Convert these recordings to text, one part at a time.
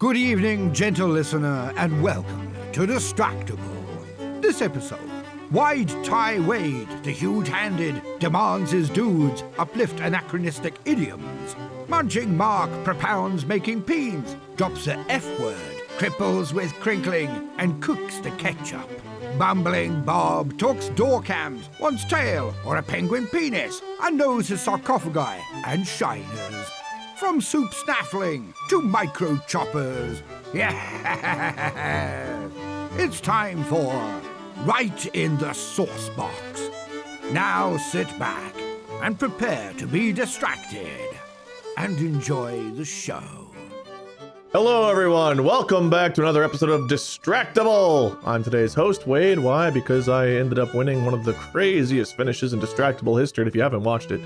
Good evening, gentle listener, and welcome to Distractible. This episode, Wide Tie Wade, the huge-handed, demands his dudes uplift anachronistic idioms. Munching Mark propounds making peens, drops the F-word, cripples with crinkling, and cooks the ketchup. Bumbling Bob talks door cams, wants tail or a penguin penis, and knows his sarcophagi and shiners. From soup snaffling to micro choppers. Yeah, it's time for Right in the Sauce Box. Now sit back and prepare to be distracted and enjoy the show. Hello everyone, welcome back to another episode of Distractible. I'm today's host, Wade. Why? Because I ended up winning one of the craziest finishes in Distractible history, and if you haven't watched it,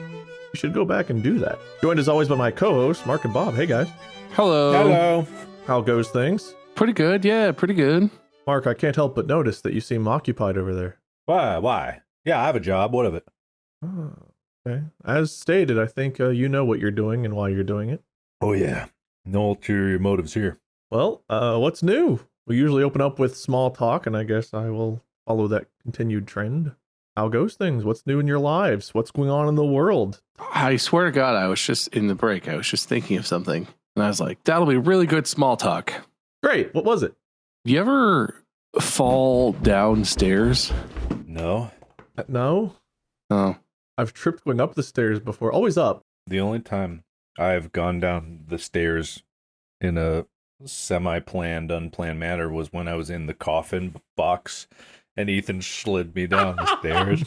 you should go back and do that. Joined as always by my co-hosts, Mark and Bob. Hey guys. Hello. Hello. How goes things? Pretty good, yeah, pretty good. Mark, I can't help but notice that you seem occupied over there. Why? Yeah, I have a job. What of it? Oh, okay. As stated, I think you know what you're doing and why you're doing it. Oh, yeah. No ulterior motives here. Well, what's new? We usually open up with small talk, and I guess I will follow that continued trend. How goes things? What's new in your lives? What's going on in the world? I swear to God, I was just in the break. I was just thinking of something. And I was like, that'll be really good small talk. Great. What was it? You ever fall downstairs? No. No. Oh. I've tripped going up the stairs before. Always up. The only time I've gone down the stairs in a semi-planned, unplanned manner was when I was in the coffin box and Ethan slid me down the stairs.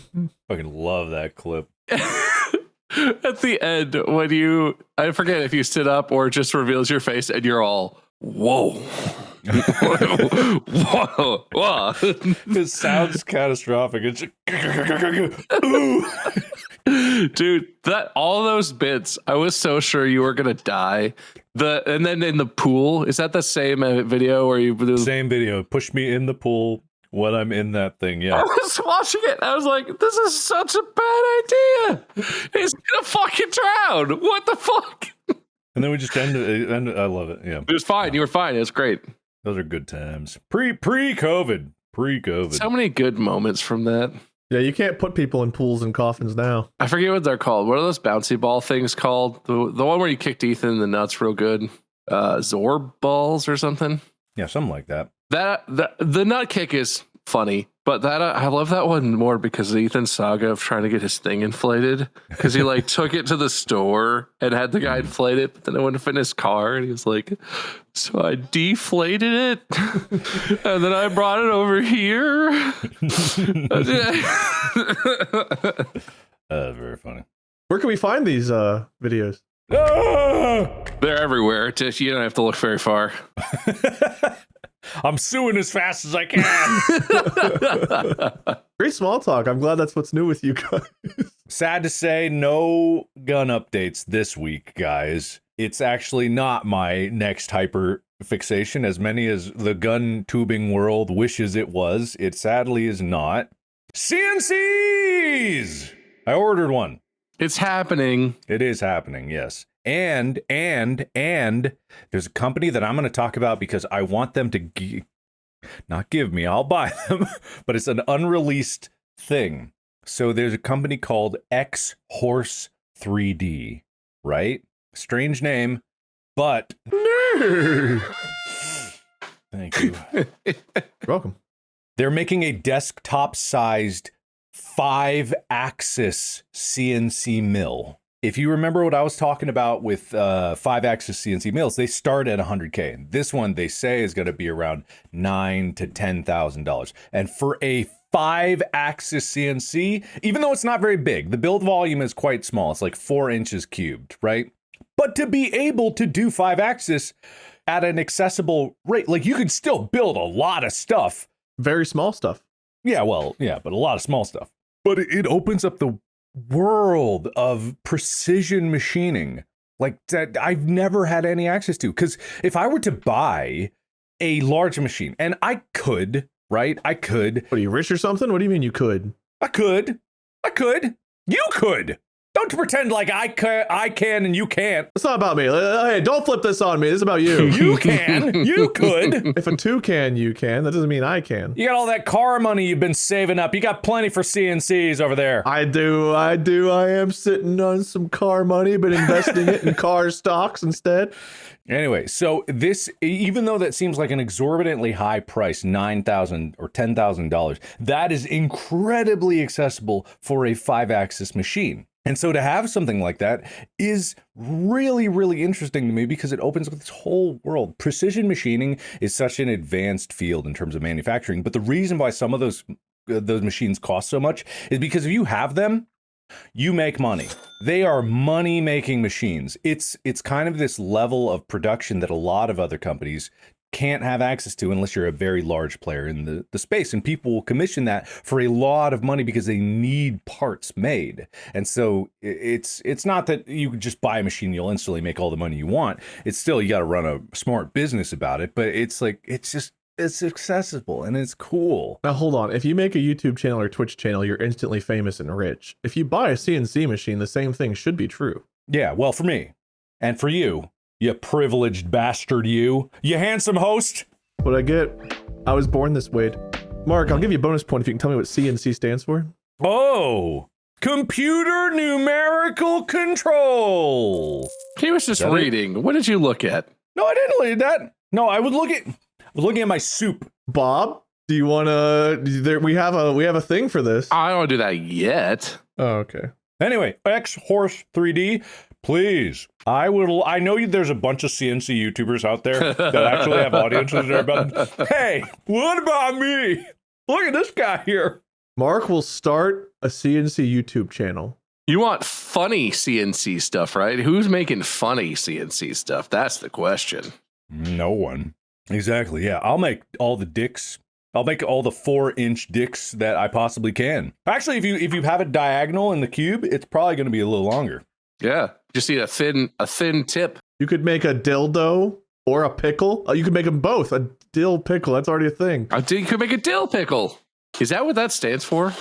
Fucking love that clip. At the end, when I forget if you sit up or it just reveals your face and you're all, whoa. Whoa. Whoa. It sounds catastrophic. It's Dude, all those bits, I was so sure you were gonna die. And then in the pool, is that the same video where you do? Same video. Push me in the pool when I'm in that thing. Yeah. I was watching it. I was like, this is such a bad idea. He's gonna fucking drown. What the fuck? And then we just ended. I love it. Yeah. It was fine. You were fine. It was great. Those are good times. Pre-COVID. So many good moments from that. Yeah, you can't put people in pools and coffins now. I forget what they're called. What are those bouncy ball things called? The one where you kicked Ethan in the nuts real good. Zorb balls or something. Yeah, something like that. The nut kick is funny, but that I love that one more because of Ethan's saga of trying to get his thing inflated. Because he like took it to the store and had the guy inflate it, but then it wouldn't fit in his car, and he was like, "So I deflated it, and then I brought it over here." Very funny. Where can we find these videos? They're everywhere. You don't have to look very far. I'm suing as fast as I can. Great small talk. I'm glad that's what's new with you guys. Sad to say, no gun updates this week, guys. It's actually not my next hyper fixation, as many as the gun tubing world wishes it was. It sadly is not. CNCs! I ordered one. It's happening. It is happening, yes. And there's a company that I'm going to talk about because I want them to not give me, I'll buy them, but it's an unreleased thing. So there's a company called X Horse 3D, right? Strange name, but thank you. You're welcome. They're making a desktop-sized 5-axis CNC mill. If you remember what I was talking about with 5-axis CNC mills, they start at $100K. This one, they say, is going to be around $9,000 to $10,000. And for a 5-axis CNC, even though it's not very big, the build volume is quite small. It's like 4 inches cubed, right? But to be able to do 5-axis at an accessible rate, like you can still build a lot of stuff. Very small stuff. Yeah, well, yeah, but a lot of small stuff. But it opens up the world of precision machining like that I've never had any access to. Because if I were to buy a large machine, and I could, right? I could. What, are you rich or something? What do you mean you could? I could. You could. Don't pretend like I can and you can't. It's not about me. Hey, don't flip this on me. This is about you. You can. You could. If a two can, you can. That doesn't mean I can. You got all that car money you've been saving up. You got plenty for CNCs over there. I do. I am sitting on some car money, but investing it in car stocks instead. Anyway, so this, even though that seems like an exorbitantly high price, $9,000 or $10,000, that is incredibly accessible for a 5-axis machine. And so to have something like that is really, really interesting to me because it opens up this whole world. Precision machining is such an advanced field in terms of manufacturing, but the reason why some of those machines cost so much is because if you have them, you make money. They are money-making machines. It's kind of this level of production that a lot of other companies can't have access to unless you're a very large player in the space. And people will commission that for a lot of money because they need parts made. And so it's not that you can just buy a machine, you'll instantly make all the money you want. It's still, you got to run a smart business about it. But it's like, it's accessible and it's cool. Now, hold on. If you make a YouTube channel or Twitch channel, you're instantly famous and rich. If you buy a CNC machine, the same thing should be true. Yeah, well, for me and for you, you privileged bastard, you handsome host. What I get, I was born this way. Mark, I'll give you a bonus point if you can tell me what CNC stands for. Oh, computer numerical control. He was just reading. What did you look at? No, I didn't read that. No, I was looking at my soup. Bob, do you want to? We have a thing for this. I don't do that yet. Oh, okay. Anyway, X Horse 3D, please. I know there's a bunch of CNC YouTubers out there that actually have audiences that are about. Hey, what about me? Look at this guy here. Mark will start a CNC YouTube channel. You want funny CNC stuff, right? Who's making funny CNC stuff? That's the question. No one. Exactly. Yeah, I'll make all the dicks. I'll make all the 4-inch dicks that I possibly can. Actually, if you have it diagonal in the cube, it's probably going to be a little longer. Yeah, just need a thin tip. You could make a dildo or a pickle. You could make them both. A dill pickle. That's already a thing. You could make a dill pickle. Is that what that stands for?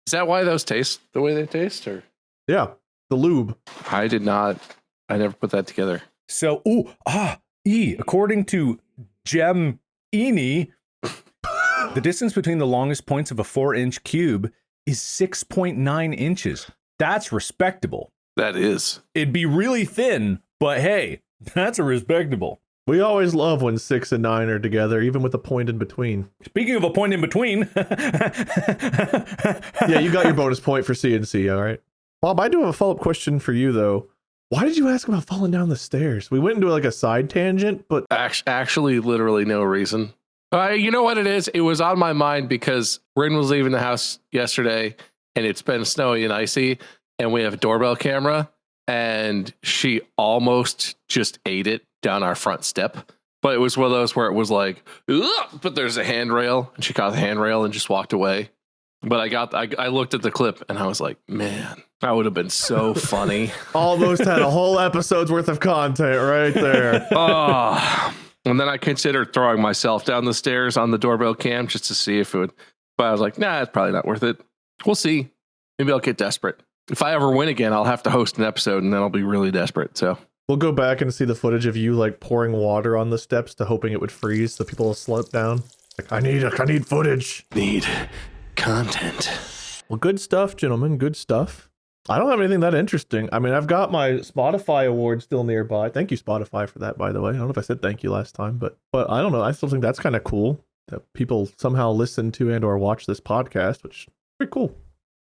Is that why those taste the way they taste? Or yeah, the lube. I never put that together. So, according to Gem Eni, the distance between the longest points of a 4-inch cube is 6.9 inches. That's respectable. That is. It'd be really thin, but hey, that's a respectable. We always love when 6 and 9 are together, even with a point in between. Speaking of a point in between. Yeah, you got your bonus point for CNC, all right. Bob, I do have a follow-up question for you, though. Why did you ask about falling down the stairs? We went into like a side tangent, but... Actually, literally no reason. You know what it is? It was on my mind because Rin was leaving the house yesterday, and it's been snowy and icy, and we have a doorbell camera, and she almost just ate it down our front step. But it was one of those where it was like, ugh, but there's a handrail, and she caught the handrail and just walked away. But I looked at the clip and I was like, man, that would have been so funny. Almost had a whole episode's worth of content right there. And then I considered throwing myself down the stairs on the doorbell cam just to see if it would. But I was like, nah, it's probably not worth it. We'll see. Maybe I'll get desperate. If I ever win again, I'll have to host an episode and then I'll be really desperate. So we'll go back and see the footage of you like pouring water on the steps to hoping it would freeze so people will slip down. Like, I need footage. Need content. Well, good stuff, gentlemen. Good stuff. I don't have anything that interesting. I mean, I've got my Spotify award still nearby. Thank you, Spotify, for that, by the way. I don't know if I said thank you last time, but I don't know. I still think that's kind of cool that people somehow listen to and or watch this podcast, which is pretty cool.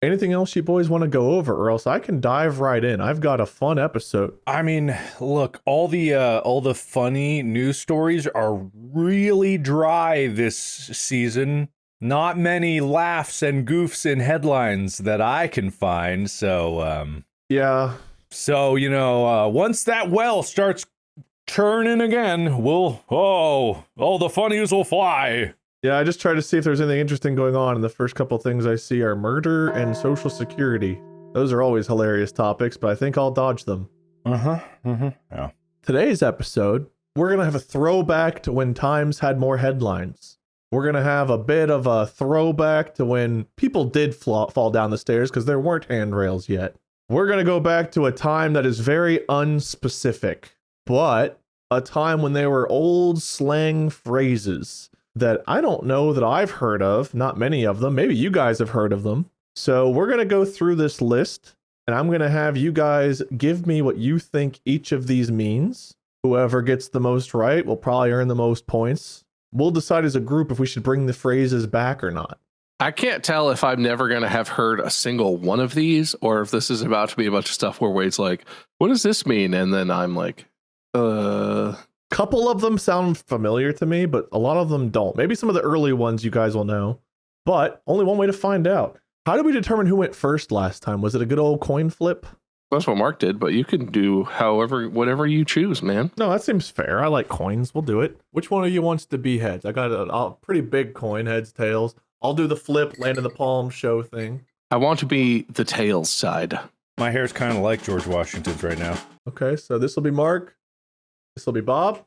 Anything else you boys want to go over, or else I can dive right in. I've got a fun episode. I mean, look, all the funny news stories are really dry this season. Not many laughs and goofs in headlines that I can find. So, yeah. So, once that well starts churning again, all the funnies will fly. Yeah, I just try to see if there's anything interesting going on, and the first couple things I see are murder and Social Security. Those are always hilarious topics, but I think I'll dodge them. Yeah. Today's episode, we're going to have a throwback to when times had more headlines. We're going to have a bit of a throwback to when people did fall down the stairs because there weren't handrails yet. We're going to go back to a time that is very unspecific, but a time when there were old slang phrases that I don't know that I've heard of, not many of them. Maybe you guys have heard of them. So we're going to go through this list, and I'm going to have you guys give me what you think each of these means. Whoever gets the most right will probably earn the most points. We'll decide as a group if we should bring the phrases back or not. I can't tell if I'm never going to have heard a single one of these, or if this is about to be a bunch of stuff where Wade's like, what does this mean? And then I'm like, Couple of them sound familiar to me, but a lot of them don't. Maybe some of the early ones you guys will know, but only one way to find out. How did we determine who went first last time? Was it a good old coin flip? That's what Mark did, but you can do whatever you choose, man. No, that seems fair. I like coins. We'll do it. Which one of you wants to be heads? I got a pretty big coin, heads, tails. I'll do the flip, land in the palm show thing. I want to be the tails side. My hair's kind of like George Washington's right now. Okay, so this will be Mark. This will be Bob.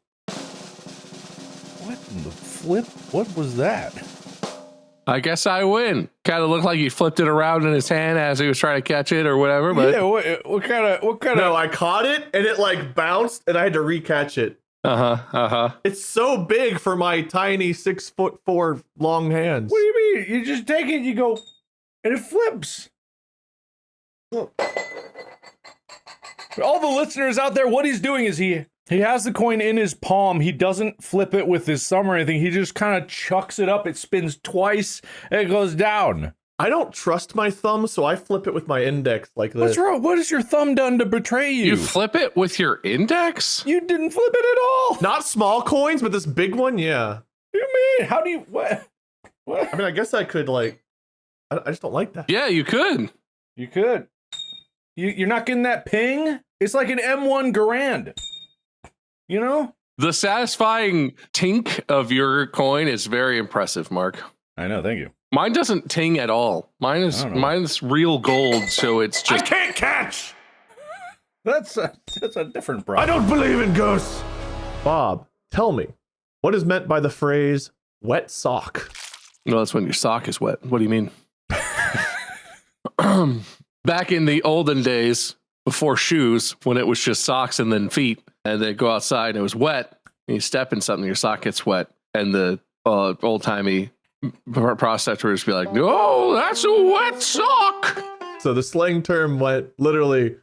What in the flip? What was that? I guess I win. Kind of looked like he flipped it around in his hand as he was trying to catch it or whatever. But Yeah, what kind of? No, I caught it and it like bounced and I had to recatch it. It's so big for my tiny 6'4" long hands. What do you mean? You just take it, you go, and it flips. All the listeners out there, what he's doing is he has the coin in his palm. He doesn't flip it with his thumb or anything. He just kind of chucks it up. It spins twice and it goes down. I don't trust my thumb, so I flip it with my index like this. What's wrong? What has your thumb done to betray you? You flip it with your index? You didn't flip it at all. Not small coins, but this big one, yeah. What do you mean? How do you, what? I mean, I guess I could like, I just don't like that. Yeah, you could. You could. You're not getting that ping? It's like an M1 Garand. You know? The satisfying tink of your coin is very impressive, Mark. I know, thank you. Mine doesn't ting at all. Mine's real gold, so it's just. I can't catch! That's a different problem. I don't believe in ghosts! Bob, tell me, what is meant by the phrase wet sock? No, that's when your sock is wet. What do you mean? Back in the olden days, before shoes, when it was just socks and then feet, and they go outside and it was wet, and you step in something, your sock gets wet, and the old-timey prostitutes be like, "Oh, that's a wet sock." So the slang term went literally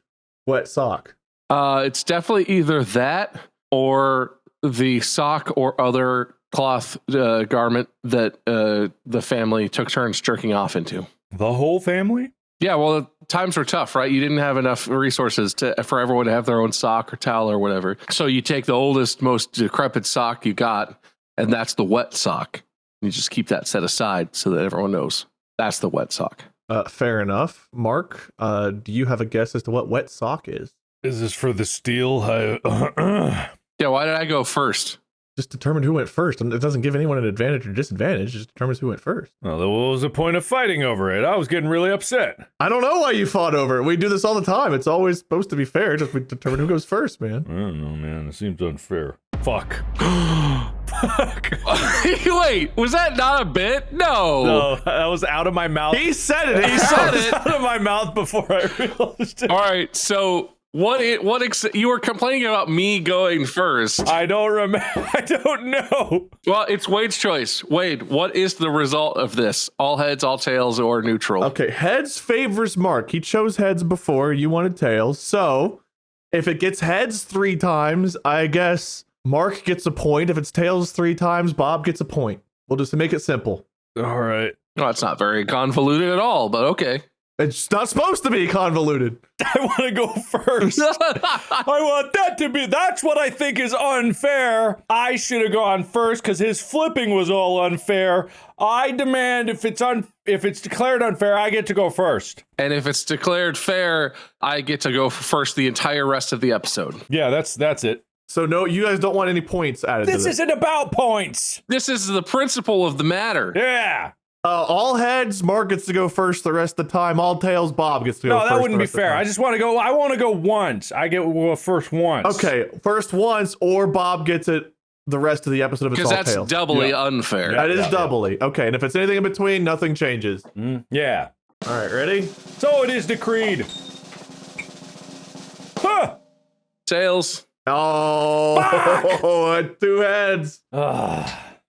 wet sock. It's definitely either that or the sock or other cloth garment that the family took turns jerking off into. The whole family? Yeah, well, times were tough, right? You didn't have enough resources for everyone to have their own sock or towel or whatever. So you take the oldest, most decrepit sock you got, and that's the wet sock. You just keep that set aside so that everyone knows that's the wet sock. Fair enough. Mark, do you have a guess as to what wet sock is? Is this for the steel? Yeah, why did I go first? Just determine who went first. And it doesn't give anyone an advantage or disadvantage. It just determines who went first. Well, what was the point of fighting over it? I was getting really upset. I don't know why you fought over it. We do this all the time. It's always supposed to be fair. Just we determine who goes first, man. I don't know, man. It seems unfair. Fuck. Fuck. Wait, was that not a bit? No, that was out of my mouth. He said it. He said it. Out of my mouth before I realized it. All right, so you were complaining about me going first. I don't remember. I don't know. Well, it's Wade's choice. Wade, what is the result of this? All heads, all tails, or neutral? Okay, heads favors Mark. He chose heads before. You wanted tails. So if it gets heads 3 times, I guess Mark gets a point. If it's tails 3 times, Bob gets a point. We'll just make it simple. All right. No, it's not very convoluted at all, but okay. It's not supposed to be convoluted. I want to go first. I want that to be. That's what I think is unfair. I should have gone first because his flipping was all unfair. I demand if it's declared unfair, I get to go first. And if it's declared fair, I get to go first the entire rest of the episode. Yeah, that's it. So no, you guys don't want any points added to this. This isn't about points. This is the principle of the matter. Yeah. All heads, Mark gets to go first the rest of the time. All tails, Bob gets to go first. No, that wouldn't be fair. I just want to go. I want to go once. I get go first once. Okay, first once, or Bob gets it the rest of the episode of It's All Tails. Because that's doubly unfair. That is doubly. Okay, and if it's anything in between, nothing changes. Yeah. All right, ready? So it is decreed. Tails. Oh, 2 heads.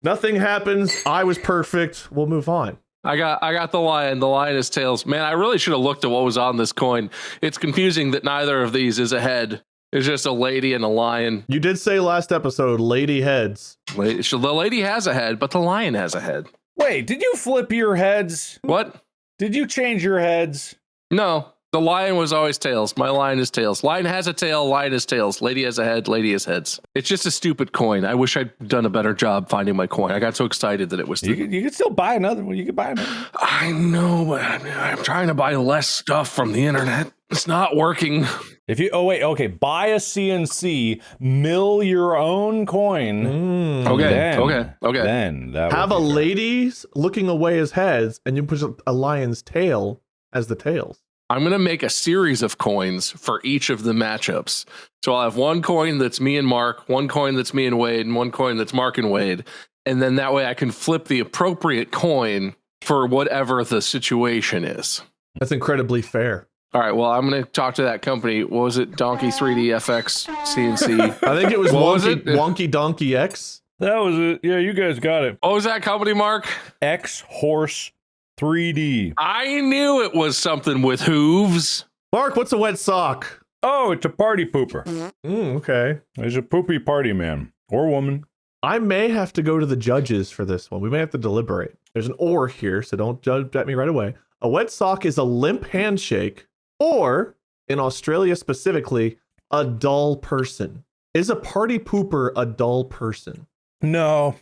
Nothing happens. I was perfect. We'll move on. I got the lion. The lion is tails. Man, I really should have looked at what was on this coin. It's confusing that neither of these is a head. It's just a lady and a lion. You did say last episode, lady heads. The lady has a head, but the lion has a head. Wait, did you flip your heads? What? Did you change your heads? No, the lion was always tails. My lion is tails. Lion has a tail, lion is tails. Lady has a head, lady has heads. It's just a stupid coin. I wish I'd done a better job finding my coin. I got so excited that it was... You could still buy another one. You could buy another one. I know, but I'm trying to buy less stuff from the internet. It's not working. If you... Oh, wait. Okay. Buy a CNC. Mill your own coin. Okay. Then that have a lady's looking away as heads, and you put a lion's tail as the tails. I'm going to make a series of coins for each of the matchups. So I'll have one coin that's me and Mark, one coin that's me and Wade, and one coin that's Mark and Wade. And then that way I can flip the appropriate coin for whatever the situation is. That's incredibly fair. All right, well, I'm going to talk to that company. What was it? Donkey 3D FX CNC. I think it was What was Wonky, it? Wonky Donkey X. That was it. Yeah, you guys got it. What was that company, Mark? X Horse 3D. I knew it was something with hooves. Mark, what's a wet sock? Oh, it's a party pooper. Okay. It's a poopy party man or woman. I may have to go to the judges for this one. We may have to deliberate. There's an or here, so don't judge at me right away. A wet sock is a limp handshake, or, in Australia specifically, a dull person. Is a party pooper a dull person? No,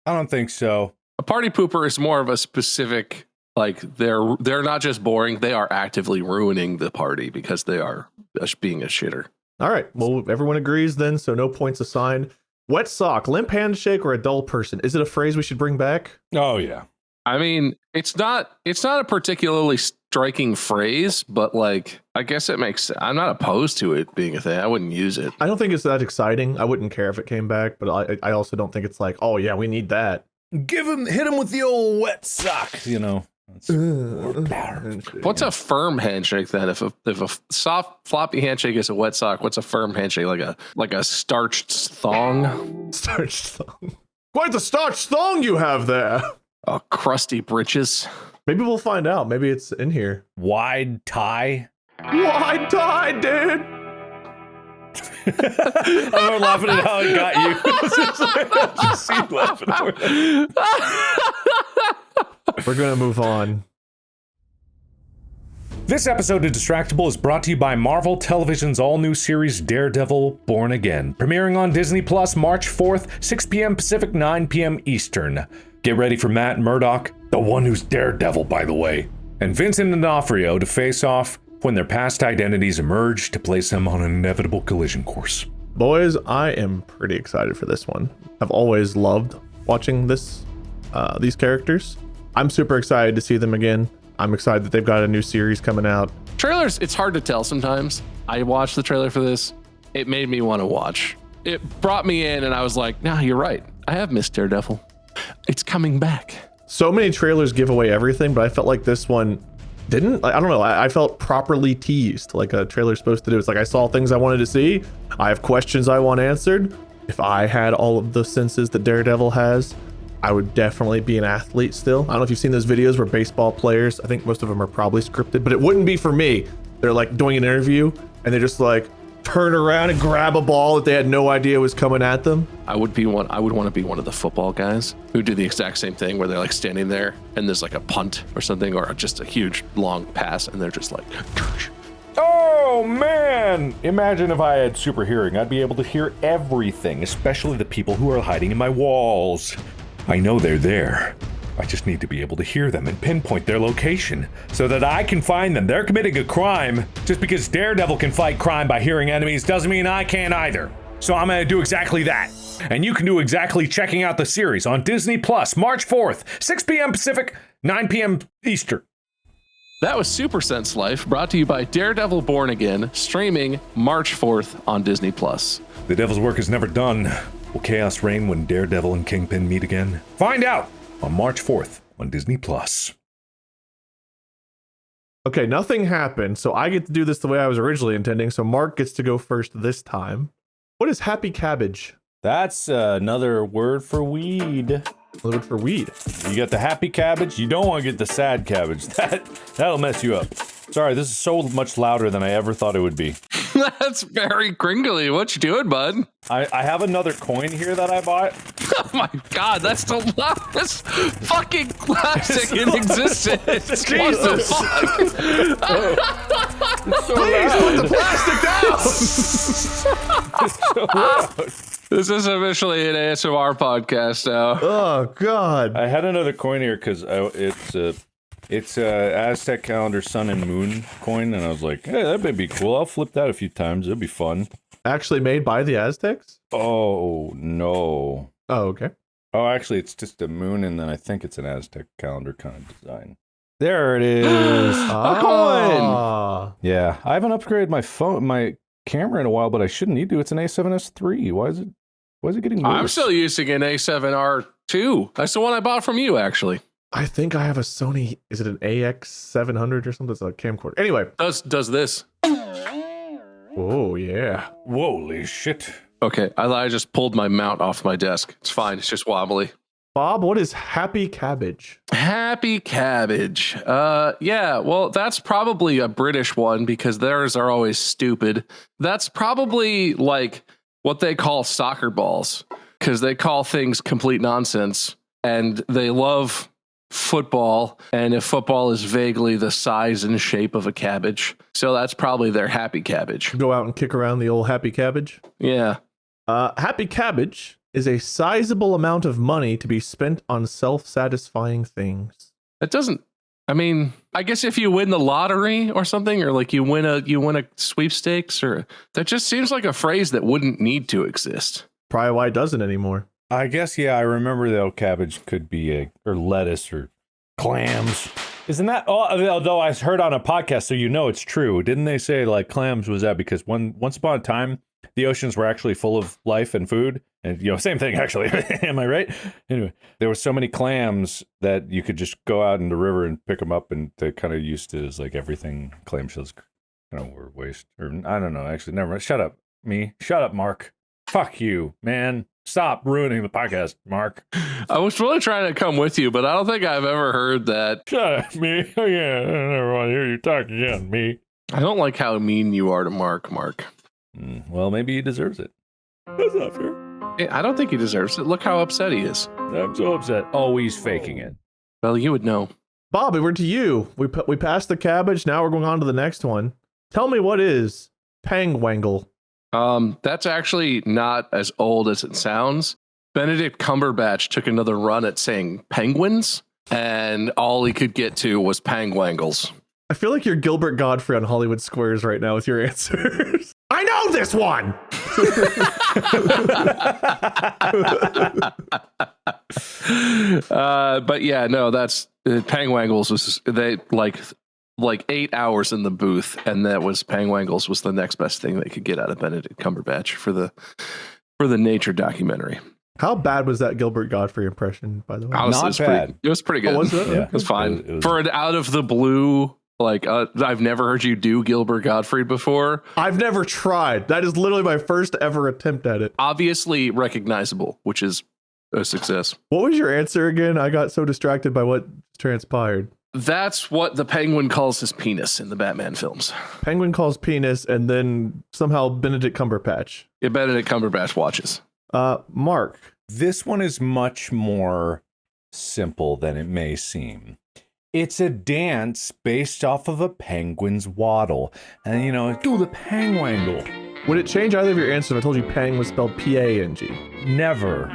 I don't think so. A party pooper is more of a specific, like they're not just boring, they are actively ruining the party because they are being a shitter. All right. Well, everyone agrees then, so no points assigned. Wet sock, limp handshake, or a dull person? Is it a phrase we should bring back? Oh, yeah. I mean, it's not a particularly striking phrase, but like, I guess it makes, I'm not opposed to it being a thing. I wouldn't use it. I don't think it's that exciting. I wouldn't care if it came back, but I also don't think it's like, oh yeah, we need that. Hit him with the old wet sock, you know. What's a firm handshake then? If a soft floppy handshake is a wet sock, what's a firm handshake? Like a starched thong? Starched thong. Quite the starched thong you have there. Crusty britches. Maybe we'll find out. Maybe it's in here. Wide tie. Wide tie, dude. I'm laughing at how it got you. Just see you laughing. We're gonna move on. This episode of Distractible is brought to you by Marvel Television's all-new series Daredevil Born Again, premiering on Disney Plus March 4th, 6 p.m. Pacific, 9 p.m. Eastern. Get ready for Matt Murdock, the one who's Daredevil, by the way, and Vincent D'Onofrio to face off when their past identities emerge to place them on an inevitable collision course. Boys, I am pretty excited for this one. I've always loved watching these characters. I'm super excited to see them again. I'm excited that they've got a new series coming out. Trailers, it's hard to tell sometimes. I watched the trailer for this. It made me want to watch. It brought me in and I was like, nah, you're right. I have missed Daredevil. It's coming back. So many trailers give away everything, but I felt like this one didn't. I don't know. I felt properly teased like a trailer's supposed to do. It's like I saw things I wanted to see. I have questions I want answered. If I had all of the senses that Daredevil has, I would definitely be an athlete still. I don't know if you've seen those videos where baseball players, I think most of them are probably scripted, but it wouldn't be for me. They're like doing an interview and they just like turn around and grab a ball that they had no idea was coming at them. I would want to be one of the football guys who do the exact same thing where they're like standing there and there's like a punt or something or just a huge long pass and they're just like, oh man! Imagine if I had super hearing. I'd be able to hear everything, especially the people who are hiding in my walls. I know they're there. I just need to be able to hear them and pinpoint their location so that I can find them. They're committing a crime. Just because Daredevil can fight crime by hearing enemies doesn't mean I can either. So I'm gonna do exactly that. And you can do exactly checking out the series on Disney Plus, March 4th, 6 p.m. Pacific, 9 p.m. Eastern. That was Super Sense Life, brought to you by Daredevil Born Again, streaming March 4th on Disney Plus. The devil's work is never done. Will chaos reign when Daredevil and Kingpin meet again? Find out on March 4th on Disney Plus. Okay, nothing happened, so I get to do this the way I was originally intending, so Mark gets to go first this time. What is happy cabbage? That's another word for weed. A word for weed. You got the happy cabbage. You don't want to get the sad cabbage. That'll mess you up. Sorry, this is so much louder than I ever thought it would be. That's very cringly. What you doing, bud? I have another coin here that I bought. Oh my god, that's the loudest fucking classic in existence. Jesus. What the fuck? Please put the plastic down! It's so loud. This is officially an ASMR podcast now. Oh, God. I had another coin here because it's a Aztec calendar sun and moon coin, and I was like, hey, that may be cool. I'll flip that a few times. It'll be fun. Actually made by the Aztecs? Oh, no. Oh, okay. Oh, actually, it's just a moon, and then I think it's an Aztec calendar kind of design. There it is. Ah. Yeah, I haven't upgraded my camera in a while, but I shouldn't need to. It's an A7S III. Why is it getting worse? I'm still using an A7R2. That's the one I bought from you, actually. I think I have a Sony. Is it an AX700 or something? It's a camcorder. Anyway. Does this. Oh, yeah. Holy shit. Okay, I just pulled my mount off my desk. It's fine. It's just wobbly. Bob, what is happy cabbage? Happy cabbage. Yeah, well, that's probably a British one because theirs are always stupid. That's probably like what they call soccer balls because they call things complete nonsense and they love football. And if football is vaguely the size and shape of a cabbage, so that's probably their happy cabbage. Go out and kick around the old happy cabbage? Yeah. Happy cabbage is a sizable amount of money to be spent on self-satisfying things. It doesn't. I mean, I guess if you win the lottery or something, or like you win a sweepstakes, or that just seems like a phrase that wouldn't need to exist. Probably why it doesn't anymore. I guess, yeah, I remember though cabbage could be or lettuce or clams. Isn't that? Oh, although I heard on a podcast, so you know it's true. Didn't they say like clams was that because once upon a time the oceans were actually full of life and food, and same thing actually. Am I right? Anyway, there were so many clams that you could just go out in the river and pick them up, and they kind of used to as like everything clamshells were waste. Or I don't know. Actually, never mind. Shut up, Mark. Fuck you, man. Stop ruining the podcast, Mark. I was really trying to come with you, but I don't think I've ever heard that. Shut up, me. Oh, yeah, I never want to hear you talk again, me. I don't like how mean you are to Mark. Well, maybe he deserves it. That's not fair. I don't think he deserves it. Look how upset he is. I'm so upset. Oh, he's faking it. Well, you would know. Bob, we're to you. We passed the cabbage. Now we're going on to the next one. Tell me what is pangwangle. That's actually not as old as it sounds. Benedict Cumberbatch took another run at saying penguins, and all he could get to was pangwangles. I feel like you're Gilbert Godfrey on Hollywood Squares right now with your answers. I know this one! But yeah, no, that's pangwangles was they like 8 hours in the booth, and that was pangwangles was the next best thing they could get out of Benedict Cumberbatch for the nature documentary. How bad was that Gilbert Godfrey impression, by the way? Honestly, Not bad. It was pretty good. Oh, was it? Yeah. It was fine. It was- For an out of the blue, like I've never heard you do Gilbert Gottfried before. I've never tried. That is literally my first ever attempt at it. Obviously recognizable, which is a success. What was your answer again? I got so distracted by what transpired. That's what the Penguin calls his penis in the Batman films. Penguin calls penis, and then somehow Benedict Cumberbatch. Yeah, Benedict Cumberbatch watches. Mark. This one is much more simple than it may seem. It's a dance based off of a penguin's waddle. And, do the pangwangle. Would it change either of your answers if I told you pang was spelled P-A-N-G? Never.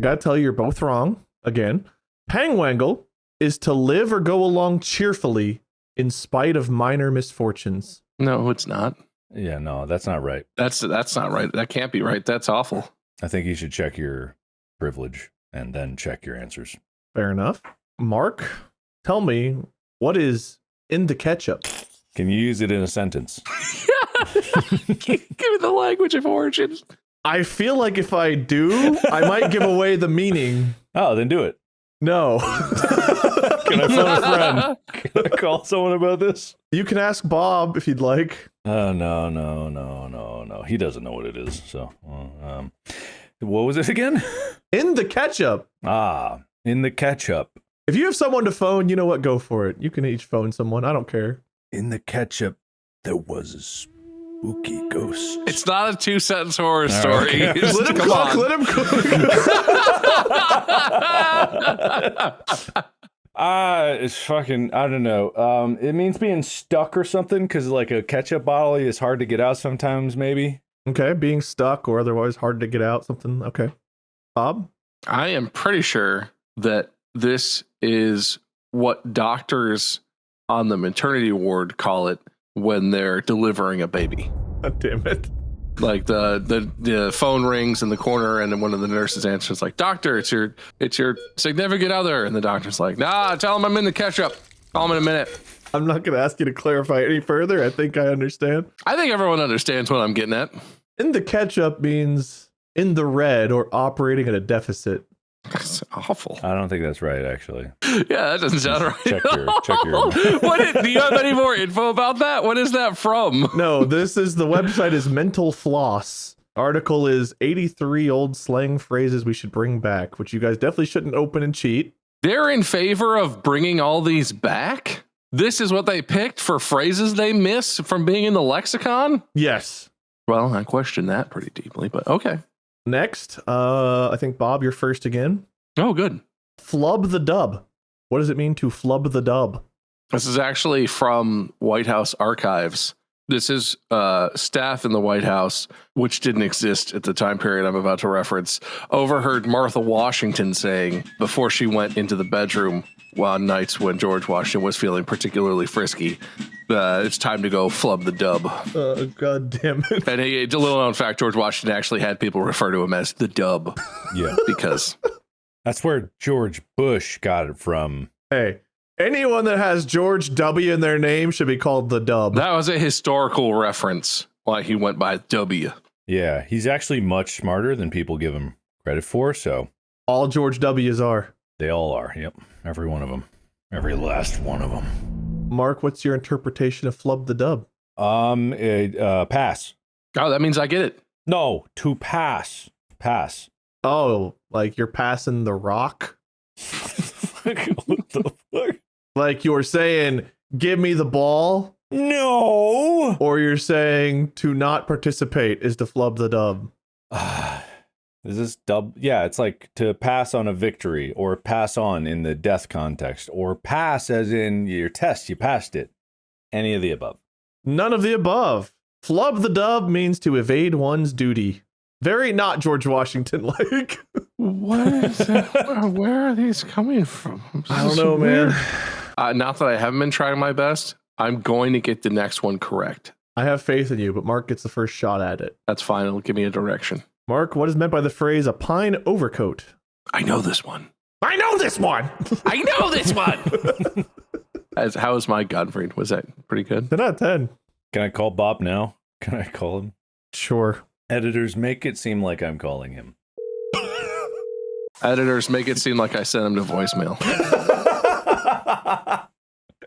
Gotta tell you, you're both wrong. Again, pangwangle is to live or go along cheerfully in spite of minor misfortunes. No, it's not. Yeah, no, that's not right. That's not right. That can't be right. That's awful. I think you should check your privilege and then check your answers. Fair enough. Mark, tell me, what is in the ketchup? Can you use it in a sentence? Give me the language of origin. I feel like if I do, I might give away the meaning. Oh, then do it. No. Can I phone a friend? Can I call someone about this? You can ask Bob if you'd like. No. He doesn't know what it is. So, what was it again? In the ketchup. In the ketchup. If you have someone to phone, you know what? Go for it. You can each phone someone. I don't care. In the ketchup, there was a spooky ghost. It's not a 2-sentence horror story. Okay. Let him cook. Let him cook. It's fucking, I don't know. It means being stuck or something, because like a ketchup bottle is hard to get out sometimes, maybe. Okay, being stuck or otherwise hard to get out, something. Okay. Bob? I am pretty sure that this is what doctors on the maternity ward call it when they're delivering a baby. God damn it. Like the phone rings in the corner and then one of the nurses answers like, "Doctor, it's your significant other." And the doctor's like, "Nah, tell him I'm in the ketchup. Call him in a minute." I'm not going to ask you to clarify any further. I think I understand. I think everyone understands what I'm getting at. In the ketchup means in the red or operating at a deficit. That's awful. I don't think that's right, actually. Yeah, that doesn't sound right. Check your. Do you have any more info about that? What is that from? No, the website is Mental Floss. Article is 83 old slang phrases we should bring back, which you guys definitely shouldn't open and cheat. They're in favor of bringing all these back? This is what they picked for phrases they miss from being in the lexicon? Yes. Well, I question that pretty deeply, but okay. Next, I think, Bob, you're first again. Oh, good. Flub the dub. What does it mean to flub the dub? This is actually from White House archives. This is staff in the White House, which didn't exist at the time period I'm about to reference, overheard Martha Washington saying before she went into the bedroom on nights when George Washington was feeling particularly frisky, it's time to go flub the dub. God damn it. And a little known fact, George Washington actually had people refer to him as the dub. Yeah. Because That's where George Bush got it from. Hey, anyone that has George W in their name should be called the dub. that was a historical reference why he went by W. Yeah, he's actually much smarter than people give him credit for, so All George W's are. they all are. Yep, every one of them. Every last one of them. Mark, what's your interpretation of flub the dub? Pass. Oh, that means I get it. No, to pass. Pass. Oh, like you're passing the rock? What the fuck? Like you're saying, give me the ball? No. Or you're saying to not participate is to flub the dub? Is this dub? Yeah, it's like to pass on a victory or pass on in the death context or pass as in your test, you passed it. Any of the above. None of the above. Flub the dub means to evade one's duty. Very not George Washington like. What is that? Where are these coming from? I don't know, man. Not that I haven't been trying my best. I'm going to get the next one correct. I have faith in you, but Mark gets the first shot at it. That's fine. It'll give me a direction. Mark, what is meant by the phrase a pine overcoat? I know this one. I know this one! I know this one! How was my Godfrey? Was that pretty good? 10 out of 10. Can I call Bob now? Can I call him? Sure. Editors, make it seem like I'm calling him. Editors, make it seem like I sent him to voicemail.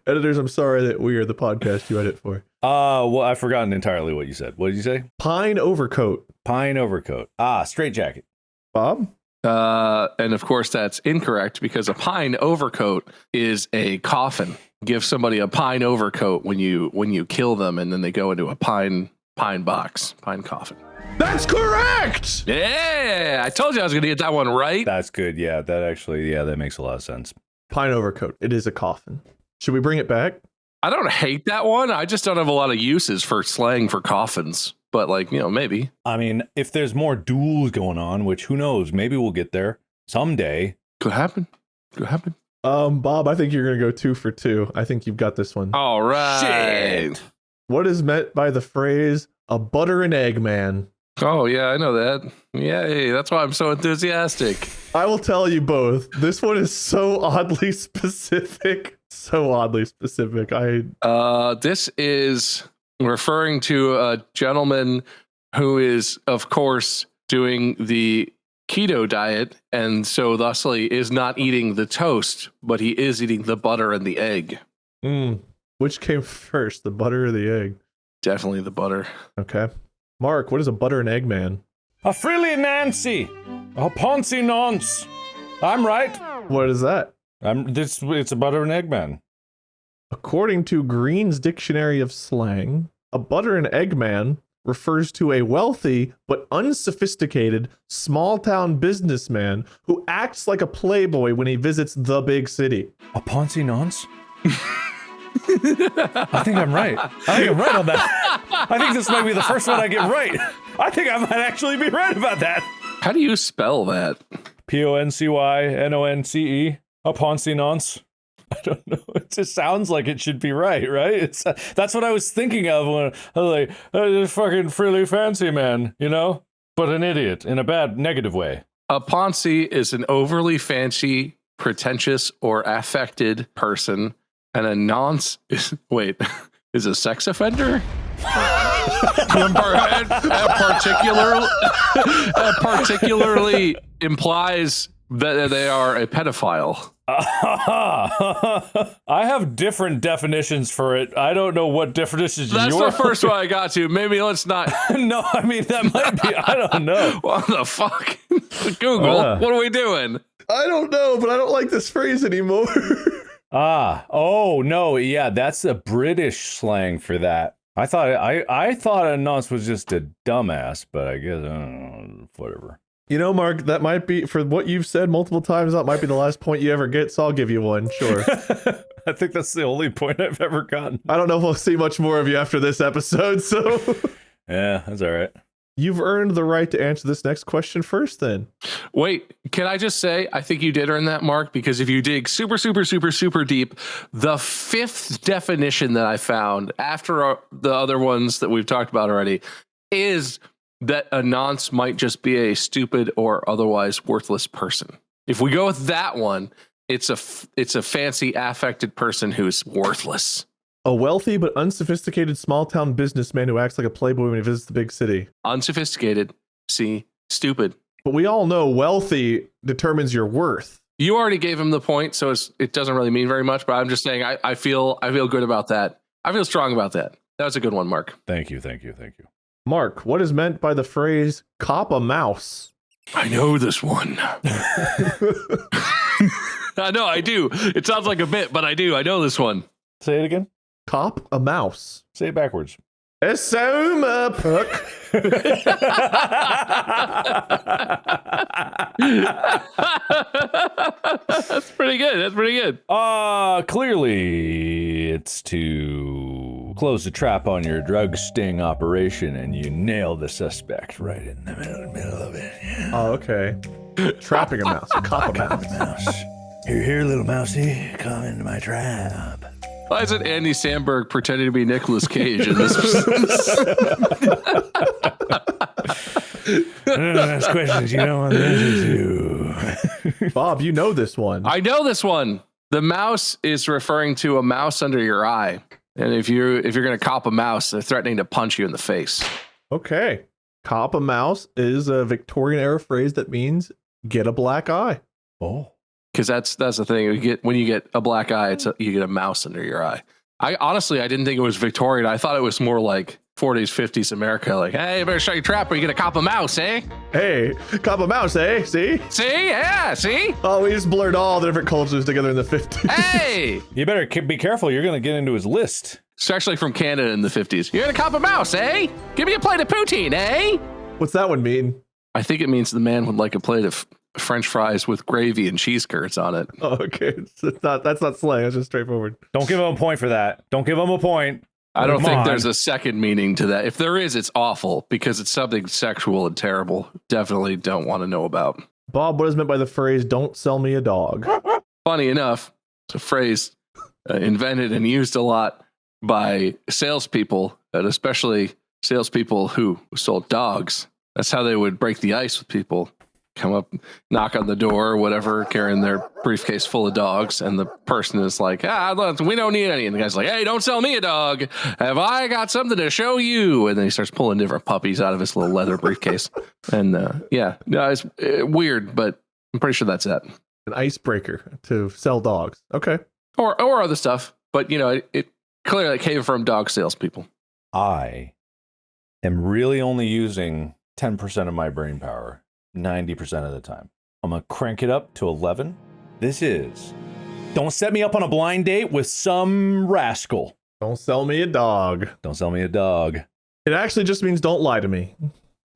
Editors, I'm sorry that we are the podcast you edit for. Well, I've forgotten entirely what you said. What did you say? Pine overcoat. Pine overcoat. Straight jacket. Bob? And of course, that's incorrect because a pine overcoat is a coffin. Give somebody a pine overcoat when you kill them, and then they go into a pine box, pine coffin. That's correct! Yeah, I told you I was going to get that one right. That's good. Yeah, that makes a lot of sense. Pine overcoat. It is a coffin. Should we bring it back? I don't hate that one. I just don't have a lot of uses for slang for coffins. But maybe. I mean, if there's more duels going on, which who knows, maybe we'll get there someday. Could happen. Bob, I think you're going to go 2 for 2. I think you've got this one. All right. Shit. What is meant by the phrase a butter and egg man? Oh, yeah, I know that. Yay, that's why I'm so enthusiastic. I will tell you both. This one is so oddly specific. This is referring to a gentleman who is, of course, doing the keto diet, and so thusly is not eating the toast, but he is eating the butter and the egg. Which came first, the butter or the egg? Definitely the butter. Okay. Mark, what is a butter and egg man? A frilly Nancy, a poncy nonce. I'm right. What is that? It's a butter and egg man. According to Green's Dictionary of Slang, a butter and egg man refers to a wealthy but unsophisticated small-town businessman who acts like a playboy when he visits the big city. A poncy nonce? I think I'm right. I think I'm right on that. I think this might be the first one I get right. I think I might actually be right about that. How do you spell that? PoncynoncE. A poncy nonce. I don't know. It just sounds like it should be right? That's what I was thinking of when I was like, this fucking frilly fancy man, But an idiot in a bad, negative way. A poncy is an overly fancy, pretentious, or affected person. And a nonce is a sex offender? Particularly implies that they are a pedophile. I have different definitions for it. I don't know what definitions That's the first one I got to. Maybe let's not. No, I mean, that might be. I don't know. What the fuck? Google, what are we doing? I don't know, but I don't like this phrase anymore. Oh no, yeah, that's a British slang for that. I thought a nonce was just a dumbass, but I guess whatever. Mark, that might be, for what you've said multiple times, that might be the last point you ever get, so I'll give you one, sure. I think that's the only point I've ever gotten. I don't know if we'll see much more of you after this episode, so... Yeah, that's all right. You've earned the right to answer this next question first, then. Wait, can I just say, I think you did earn that, Mark, because if you dig super, super, super, super deep, the fifth definition that I found after the other ones that we've talked about already is that a nonce might just be a stupid or otherwise worthless person. If we go with that one, it's a fancy, affected person who's worthless. A wealthy but unsophisticated small-town businessman who acts like a playboy when he visits the big city. Unsophisticated. See? Stupid. But we all know wealthy determines your worth. You already gave him the point, so it doesn't really mean very much, but I'm just saying I feel good about that. I feel strong about that. That was a good one, Mark. Thank you. Mark, what is meant by the phrase, cop a mouse? I know this one. I know, I do. It sounds like a bit, but I do. I know this one. Say it again. Cop a mouse. Say it backwards. Assume puck. That's pretty good. Clearly it's to close the trap on your drug sting operation and you nail the suspect right in the middle of it. Yeah. Oh, okay. Trapping a mouse. Cop a mouse. Here, little mousey, come into my trap. Why isn't Andy Samberg pretending to be Nicolas Cage in this? Ask questions you don't want to answer to. Bob, you know this one. I know this one. The mouse is referring to a mouse under your eye. And if you're going to cop a mouse, they're threatening to punch you in the face. Okay. Cop a mouse is a Victorian era phrase that means get a black eye. Oh. Because that's the thing. When you get a black eye, you get a mouse under your eye. I didn't think it was Victorian. I thought it was more like 40s, 50s America. Like, hey, you better shut your trap or you're going to cop a mouse, eh? Hey, cop a mouse, eh? See? See? Yeah, see? Oh, we just blurred all the different cultures together in the 50s. Hey! You better be careful. You're going to get into his list. It's actually from Canada in the 50s. You're going to cop a mouse, eh? Give me a plate of poutine, eh? What's that one mean? I think it means the man would like a plate of French fries with gravy and cheese curds on it. Oh, okay. That's not slang. That's just straightforward. Don't give him a point for that. Don't give him a point. I don't think there's a second meaning to that. If there is, it's awful because it's something sexual and terrible. Definitely don't want to know about. Bob, what is meant by the phrase, don't sell me a dog? Funny enough, it's a phrase invented and used a lot by salespeople, and especially salespeople who sold dogs. That's how they would break the ice with people. come up, knock on the door or whatever, carrying their briefcase full of dogs. And the person is like, we don't need any. And the guy's like, hey, don't sell me a dog. Have I got something to show you? And then he starts pulling different puppies out of his little leather briefcase. And it's weird, but I'm pretty sure that's it. An icebreaker to sell dogs. Okay. Or other stuff. But, it clearly came from dog salespeople. I am really only using 10% of my brain power 90% of the time. I'm going to crank it up to 11. This is don't set me up on a blind date with some rascal. Don't sell me a dog. Don't sell me a dog. It actually just means don't lie to me.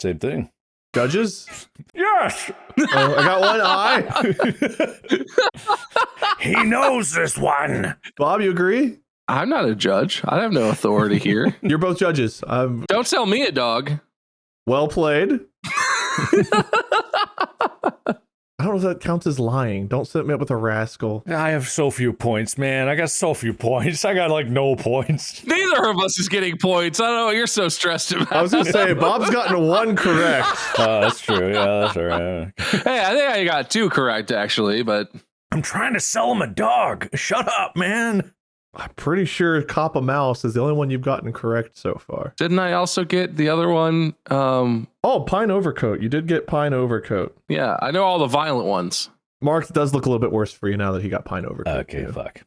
Same thing. Judges? Yes! Oh, I got one eye. He knows this one. Bob, you agree? I'm not a judge. I have no authority here. You're both judges. Don't sell me a dog. Well played. I don't know if that counts as lying. Don't set me up with a rascal. I have so few points, man. I got so few points. I got like no points. Neither of us is getting points. I don't know what you're so stressed about. I was going to say, Bob's gotten one correct. That's true. Yeah, that's all right. Hey, I think I got 2 correct, actually, but... I'm trying to sell him a dog. Shut up, man. I'm pretty sure Cop a Mouse is the only one you've gotten correct so far. Didn't I also get the other one? Oh, Pine Overcoat. You did get Pine Overcoat. Yeah, I know all the violent ones. Mark does look a little bit worse for you now that he got Pine Overcoat. Okay, too. fuck.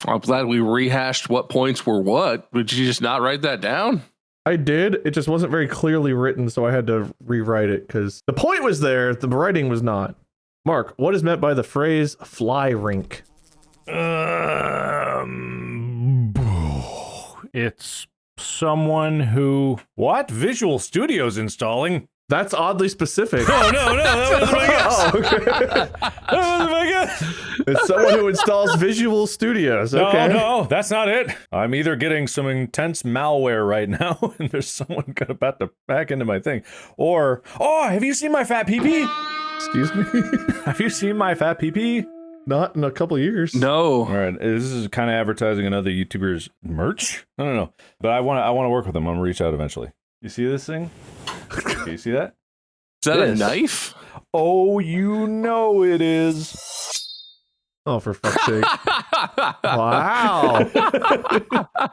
I'm glad we rehashed what points were what. Would you just not write that down? I did. It just wasn't very clearly written, so I had to rewrite it because the point was there, the writing was not. Mark, what is meant by the phrase fly rink? It's someone who... What? Visual Studios installing? That's oddly specific. No, that wasn't my guess. Oh, okay. That wasn't my guess. It's someone who installs Visual Studios. Okay. No, that's not it. I'm either getting some intense malware right now, and there's someone about to hack into my thing. Or, have you seen my fat pee-pee? Excuse me? Have you seen my fat pee-pee? Not in a couple of years. No. All right, this is kind of advertising another YouTuber's merch. I don't know, but I want to work with them. I'm gonna reach out eventually. You see this thing? Do you see that? Is that a knife? Oh, you know it is. Oh, for fuck's sake. Wow.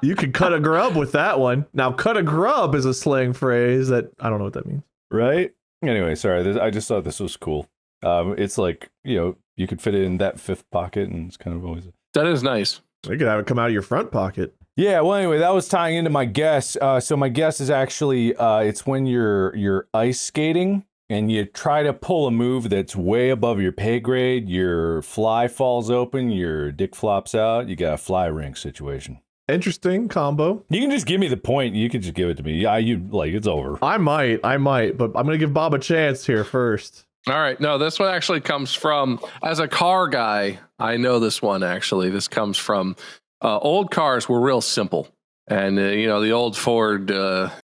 You could cut a grub with that one. Now, cut a grub is a slang phrase that I don't know what that means. Right? Anyway, sorry. I just thought this was cool. It's like, you could fit it in that fifth pocket, and it's kind of always... That is nice. You could have it come out of your front pocket. Yeah, well, anyway, that was tying into my guess. So my guess is actually, it's when you're ice skating, and you try to pull a move that's way above your pay grade, your fly falls open, your dick flops out, you got a fly rink situation. Interesting combo. You can just give me the point. You can just give it to me. Yeah, it's over. I might, but I'm going to give Bob a chance here first. All right. No, this one actually comes from, as a car guy, I know this one actually. This comes from old cars were real simple. And, the old Ford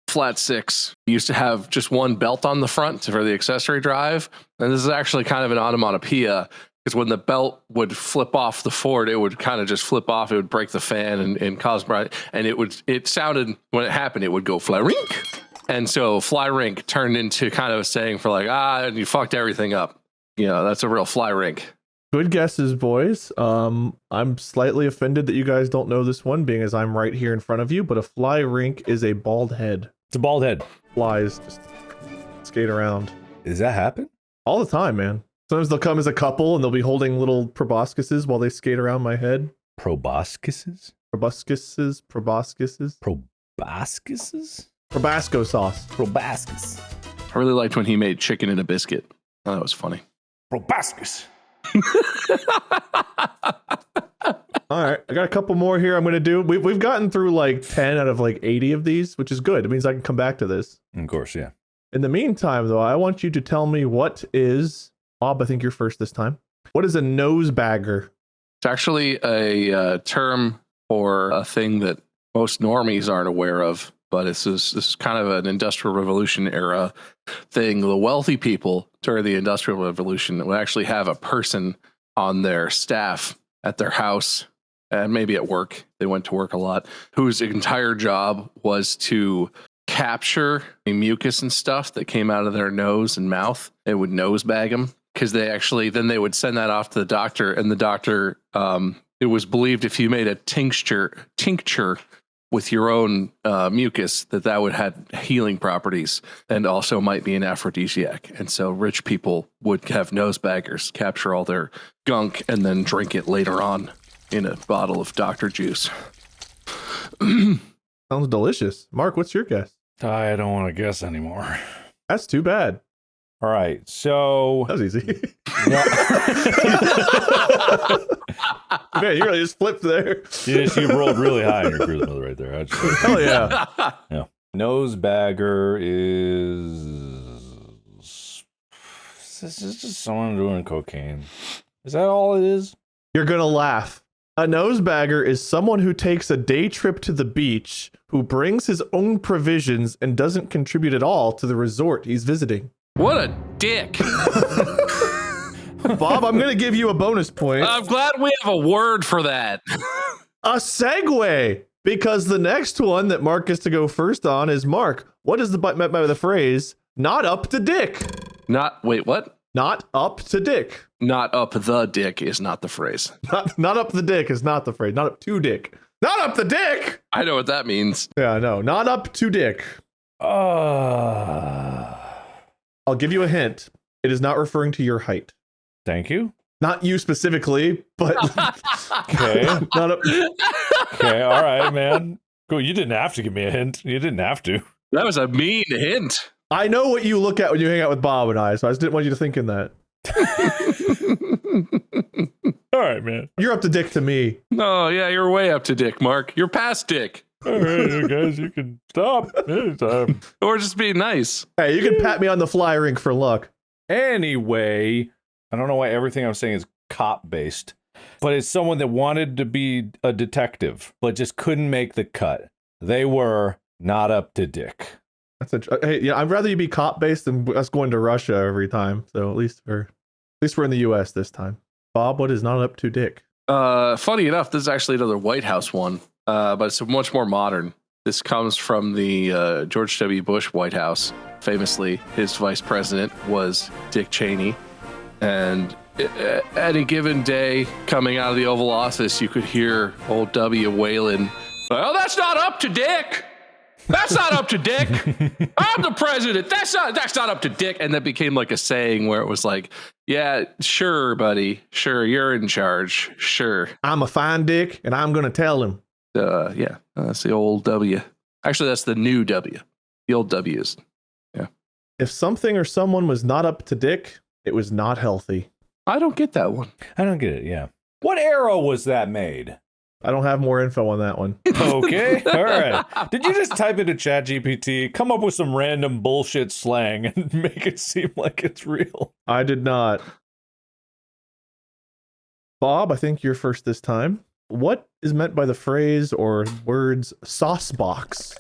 Flat 6 used to have just one belt on the front for the accessory drive. And this is actually kind of an onomatopoeia, because when the belt would flip off the Ford, it would kind of just flip off. It would break the fan and cause bright. And it sounded, when it happened, it would go fly rink. And so fly rink turned into kind of a saying for like, you fucked everything up. That's a real fly rink. Good guesses, boys. I'm slightly offended that you guys don't know this one, being as I'm right here in front of you, but a fly rink is a bald head. It's a bald head. Flies just skate around. Does that happen? All the time, man. Sometimes they'll come as a couple and they'll be holding little proboscises while they skate around my head. Proboscises? Proboscises? Proboscises? Probasco sauce. Proboscis. I really liked when he made chicken in a biscuit. Oh, that was funny. Proboscis. All right, I got a couple more here I'm going to do. We've gotten through like 10 out of like 80 of these, which is good. It means I can come back to this. Of course, yeah. In the meantime, though, I want you to tell me what is, Bob, I think you're first this time. What is a nose bagger? It's actually a term for a thing that most normies aren't aware of. But this is kind of an Industrial Revolution era thing. The wealthy people during the Industrial Revolution would actually have a person on their staff at their house and maybe at work. They went to work a lot, whose entire job was to capture the mucus and stuff that came out of their nose and mouth. It would nose bag them because then they would send that off to the doctor, and the doctor, it was believed if you made a tincture with your own mucus, that would have healing properties and also might be an aphrodisiac. And so rich people would have nose baggers capture all their gunk and then drink it later on in a bottle of doctor juice. Sounds delicious. Mark, what's your guess? I don't want to guess anymore. That's too bad. All right, so that was easy. Man, you really just flipped there. You rolled really high in your cruise mode right there. Hell yeah. Yeah. Nose bagger is just someone doing cocaine. Is that all it is? You're gonna laugh. A nose bagger is someone who takes a day trip to the beach, who brings his own provisions and doesn't contribute at all to the resort he's visiting. What a dick. Bob, I'm going to give you a bonus point. I'm glad we have a word for that. A segue, because the next one that Mark gets to go first on is Mark. What is meant by the phrase, not up to dick? Wait, what? Not up to dick. Not up the dick is not the phrase. Not up the dick is not the phrase. Not up to dick. Not up the dick! I know what that means. Yeah, no, not up to dick. I'll give you a hint. It is not referring to your height. Thank you. Not you specifically, but okay. Not okay, all right, man. Cool. You didn't have to give me a hint. You didn't have to. That was a mean hint. I know what you look at when you hang out with Bob and I, so I just didn't want you to think in that. All right, man. You're up to dick to me. Oh, yeah, you're way up to dick, Mark. You're past dick. All right, you guys, you can stop anytime. Or just be nice. Hey, you can pat me on the fly rink for luck. Anyway, I don't know why everything I'm saying is cop-based, but it's someone that wanted to be a detective, but just couldn't make the cut. They were not up to dick. Hey, yeah, I'd rather you be cop-based than us going to Russia every time. So at least we're in the U.S. this time. Bob, what is not up to dick? Funny enough, this is actually another White House one. But it's much more modern. This comes from the George W. Bush White House. Famously, his vice president was Dick Cheney. And any given day coming out of the Oval Office, you could hear old W wailing, "Well, that's not up to Dick. That's not up to Dick. I'm the president. That's not up to Dick." And that became like a saying where it was like, "Yeah, sure, buddy. Sure, you're in charge. Sure. I'm a fine dick, and I'm going to tell him." That's the old W. Actually, that's the new W. The old W is, yeah. If something or someone was not up to dick, it was not healthy. I don't get that one. I don't get it, yeah. What era was that made? I don't have more info on that one. Okay, all right. Did you just type into ChatGPT, come up with some random bullshit slang and make it seem like it's real? I did not. Bob, I think you're first this time. What is meant by the phrase or words sauce box?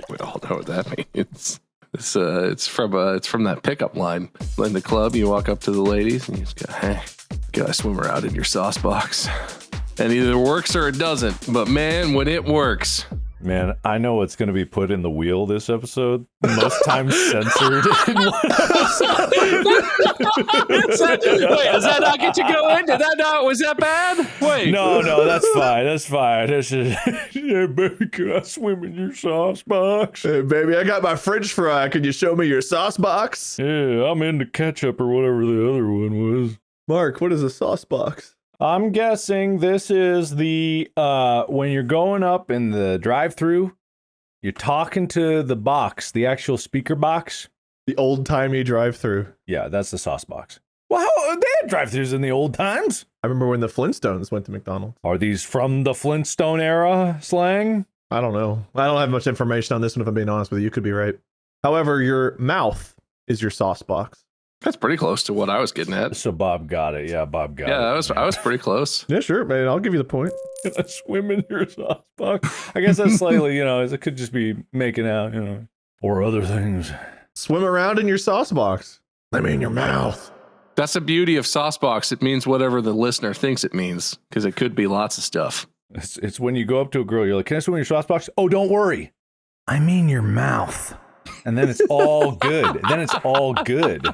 We all know what that means. It's from that pickup line in the club. You walk up to the ladies and you just go, "Hey, gotta swim around in your sauce box." And either it works or it doesn't. But man, when it works. Man, I know what's going to be put in the wheel this episode. Most times censored in one episode. Wait, does that not get to go in? Was that bad? Wait. No, that's fine. That's fine. That's just, yeah, baby, can I swim in your sauce box? Hey, baby, I got my French fry. Can you show me your sauce box? Yeah, I'm into ketchup or whatever the other one was. Mark, what is a sauce box? I'm guessing this is the, when you're going up in the drive-thru, you're talking to the box, the actual speaker box. The old-timey drive-thru. Yeah, that's the sauce box. Well, they had drive-thrus in the old times. I remember when the Flintstones went to McDonald's. Are these from the Flintstone era slang? I don't know. I don't have much information on this one, if I'm being honest with you. You could be right. However, your mouth is your sauce box. That's pretty close to what I was getting at. So Bob got it. Yeah, Bob got it. Yeah, I was pretty close. Yeah, sure, man. I'll give you the point. Can I swim in your sauce box? I guess that's slightly, it could just be making out, or other things. Swim around in your sauce box. Let me in your mouth. That's the beauty of Saucebox. It means whatever the listener thinks it means, because it could be lots of stuff. It's when you go up to a girl, you're like, "Can I swim in your sauce box?" "Oh, don't worry. I mean your mouth. And then it's all good. Then it's all good.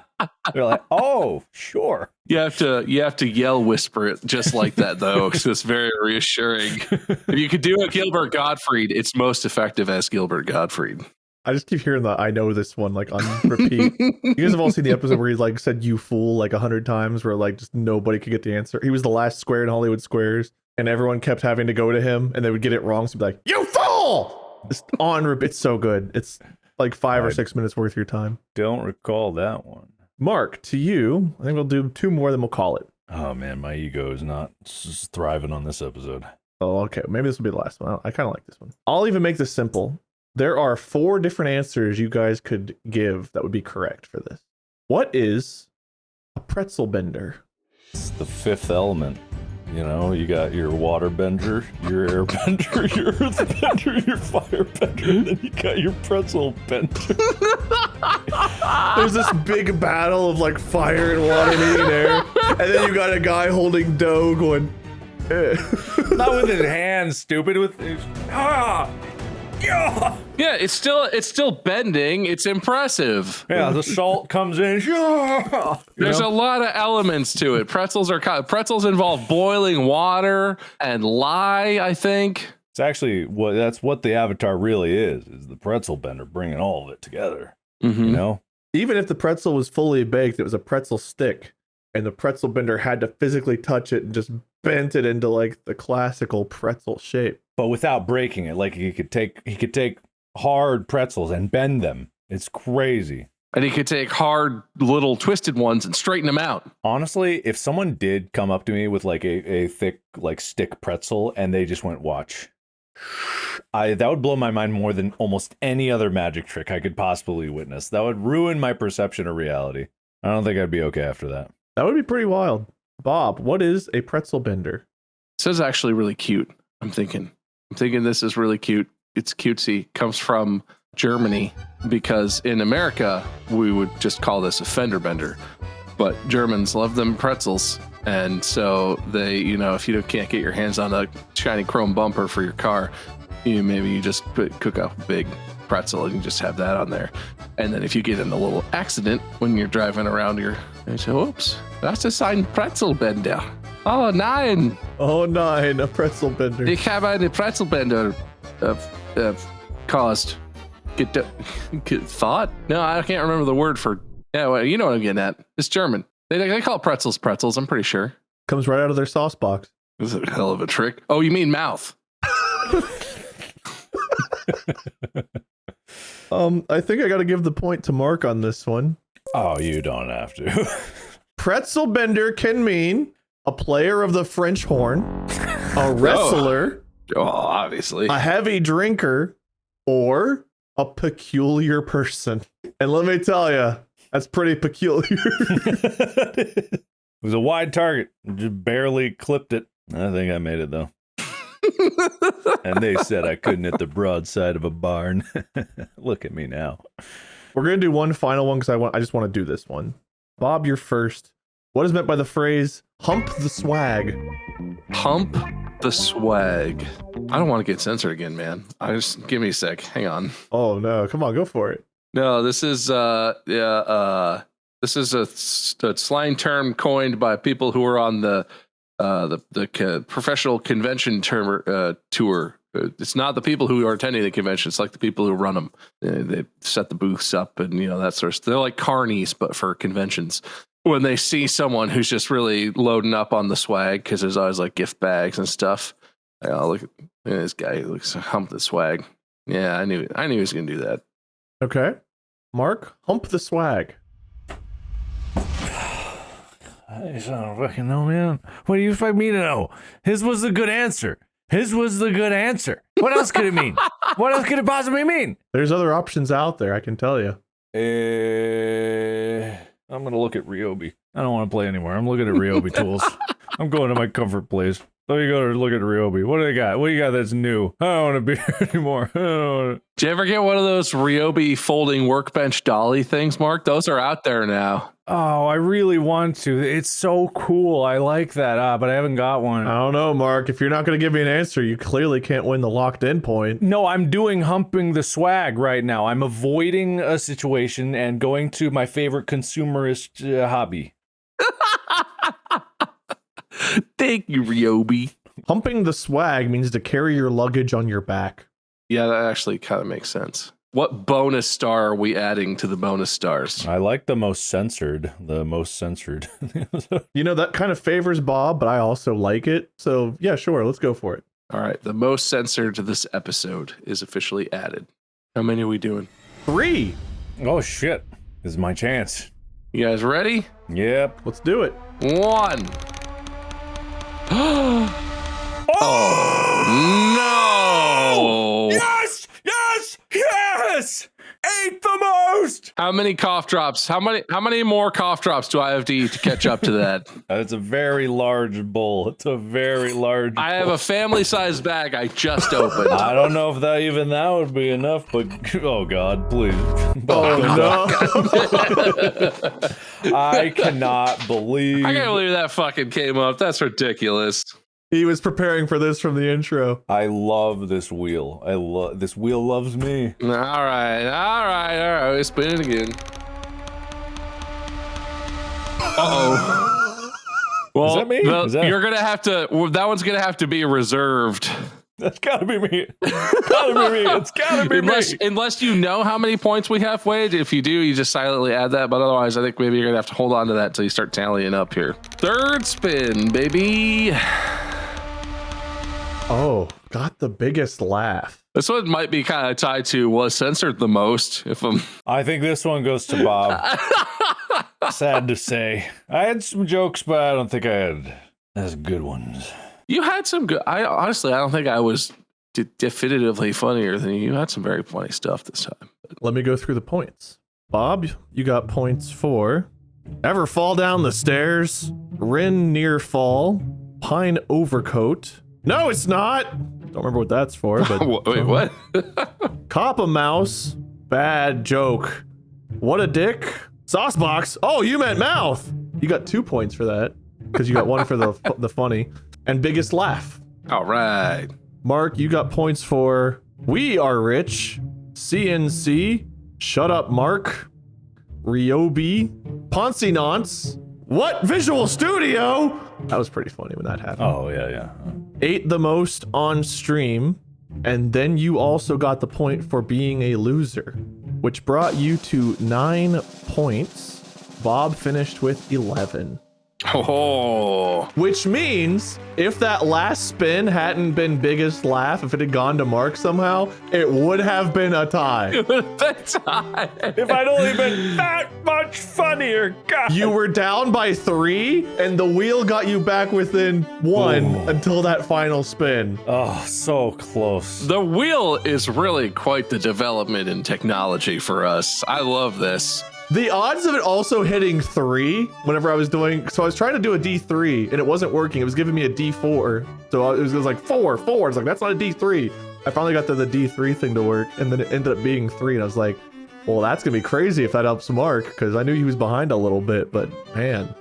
They're like, oh, sure. You have to yell whisper it just like that, though. So it's very reassuring. If you could do a Gilbert Gottfried, it's most effective as Gilbert Gottfried. I just keep hearing the I know this one like on repeat. You guys have all seen the episode where he like said "you fool" like 100 times, where like just nobody could get the answer. He was the last square in Hollywood Squares, and everyone kept having to go to him, and they would get it wrong. So he'd be like, "You fool!" Just on repeat. It's so good. It's like 5 or 6 minutes worth of your time. Don't recall that one. Mark, to you, I think we'll do 2 more, then we'll call it. Oh man, my ego is not thriving on this episode. Oh, okay. Maybe this will be the last one. I kind of like this one. I'll even make this simple. There are 4 different answers you guys could give that would be correct for this. What is a pretzel bender? It's the 5th element. You know, you got your water bender, your air bender, your earth bender, your fire bender, and then you got your pretzel bender. There's this big battle of like fire and water meeting air, and then you got a guy holding dough going, eh. Not with his hands, stupid. With his Yeah, it's still bending. It's impressive. yeah, the salt comes in. There's a lot of elements to it. Pretzels involve boiling water and lye, I think. It's actually that's what the Avatar really is the pretzel bender, bringing all of it together. Mm-hmm. You know, Even if the pretzel was fully baked, it was a pretzel stick, and the pretzel bender had to physically touch it and just bent it into like the classical pretzel shape. but without breaking it. Like he could take hard pretzels and bend them. It's crazy. And he could take hard little twisted ones and straighten them out. Honestly, if someone did come up to me with like a thick like stick pretzel and they just went watch, that would blow my mind more than almost any other magic trick I could possibly witness. That would ruin my perception of reality. I don't think I'd be okay after that. That would be pretty wild. Bob, what is a pretzel bender? This is actually really cute. I'm thinking this is really cute. It's cutesy. Comes from Germany, because in America we would just call this a fender bender, but Germans love them pretzels, and so they, if you can't get your hands on a shiny chrome bumper for your car, you just cook up a big pretzel and you just have that on there. And then if you get in a little accident when you're driving around you say, oops, that's a signed pretzel bender. Oh, nein. Oh, nine, a pretzel bender. Ich habe eine Pretzelbender caused. Get thought? No, I can't remember the word for. Yeah, well, you know what I'm getting at. It's German. They call it pretzels. I'm pretty sure. Comes right out of their sauce box. This is a hell of a trick. Oh, you mean mouth? I think I got to give the point to Mark on this one. Oh, you don't have to. Pretzel bender can mean a player of the French horn, a wrestler, Obviously, a heavy drinker, or a peculiar person. And let me tell you, that's pretty peculiar. It was a wide target. Just barely clipped it. I think I made it though. And they said I couldn't hit the broadside of a barn. Look at me now. We're gonna do one final one because I just want to do this one. Bob, you're first. What is meant by the phrase "hump the swag"? hump the swag. I don't want to get censored again, man. Give me a sec. Hang on. Oh no! Come on, go for it. No, this is this is a slang term coined by people who are on the professional convention tour. It's not the people who are attending the convention. It's like the people who run them. They set the booths up and that sort of stuff. They're like carnies, but for conventions. When they see someone who's just really loading up on the swag, because there's always like gift bags and stuff. Look at this guy. He looks hump the swag. Yeah, I knew he was gonna do that. Okay, Mark, hump the swag. I don't fucking know, man. What do you expect me to know? His was the good answer. What else could it mean? What else could it possibly mean? There's other options out there, I can tell you. I'm going to look at Ryobi. I don't want to play anymore. I'm looking at Ryobi tools. I'm going to my comfort place. Let me go look at Ryobi. What do they got? What do you got that's new? I don't want to be here anymore. I don't wanna... Did you ever get one of those Ryobi folding workbench dolly things, Mark? Those are out there now. Oh, I really want to. It's so cool. I like that, but I haven't got one. I don't know, Mark. If you're not going to give me an answer, you clearly can't win the locked in point. No, I'm doing humping the swag right now. I'm avoiding a situation and going to my favorite consumerist hobby. Thank you, Ryobi. Humping the swag means to carry your luggage on your back. Yeah, that actually kind of makes sense. What bonus star are we adding to the bonus stars? I like the most censored. The most censored. You know, that kind of favors Bob, but I also like it. So yeah, sure. Let's go for it. All right. The most censored to this episode is officially added. How many are we doing? 3. Oh, shit. This is my chance. You guys ready? Yep. Let's do it. 1. Oh, no! Yes! Yes! Yes! Ate the most! How many cough drops? How many more cough drops do I have to eat to catch up to that? It's a very large bowl. It's a very large bowl. I have a family-sized bag I just opened. I don't know if that would be enough, but oh God, please. Oh, no. I cannot believe. I can't believe that fucking came up. That's ridiculous. He was preparing for this from the intro. I love this wheel. This wheel loves me. All right. We spin it again. Uh-oh. Well, Is that me? You're gonna have to. That one's gonna have to be reserved. That's gotta be me. It's gotta be me. Unless you know how many points we have, Wade. If you do, you just silently add that. But otherwise, I think maybe you're gonna have to hold on to that until you start tallying up here. Third spin, baby. Oh, got the biggest laugh. This one might be kind of tied to was censored the most. I think this one goes to Bob. Sad to say. I had some jokes, but I don't think I had as good ones. You had some good. I don't think I was definitively funnier than you. You had some very funny stuff this time. Let me go through the points. Bob, you got points for ever fall down the stairs, Rin near fall, pine overcoat. No, it's not. Don't remember what that's for. But wait, what? cop a mouse, bad joke. What a dick. Sauce box. Oh, you meant mouth. You got 2 points for that because you got one for the funny. And biggest laugh. All right. Mark, you got points for we are rich, CNC, shut up Mark, Ryobi, Poncy Nonce, what Visual Studio? That was pretty funny when that happened. Oh, yeah. Ate the most on stream, and then you also got the point for being a loser, which brought you to 9 points. Bob finished with 11. Oh, Which means if that last spin hadn't been biggest laugh, if it had gone to Mark somehow, it would have been a tie. that's high. If I'd only been that much funnier, God. You were down by 3, and the wheel got you back within 1 until that final spin. Oh, so close. The wheel is really quite the development in technology for us. I love this. The odds of it also hitting 3 whenever I was doing, so I was trying to do a D3 and it wasn't working. It was giving me a D4. So it was like 4. It's like, that's not a D3. I finally got the D3 thing to work, and then it ended up being 3. And I was like, well, that's gonna be crazy if that helps Mark, because I knew he was behind a little bit, but man.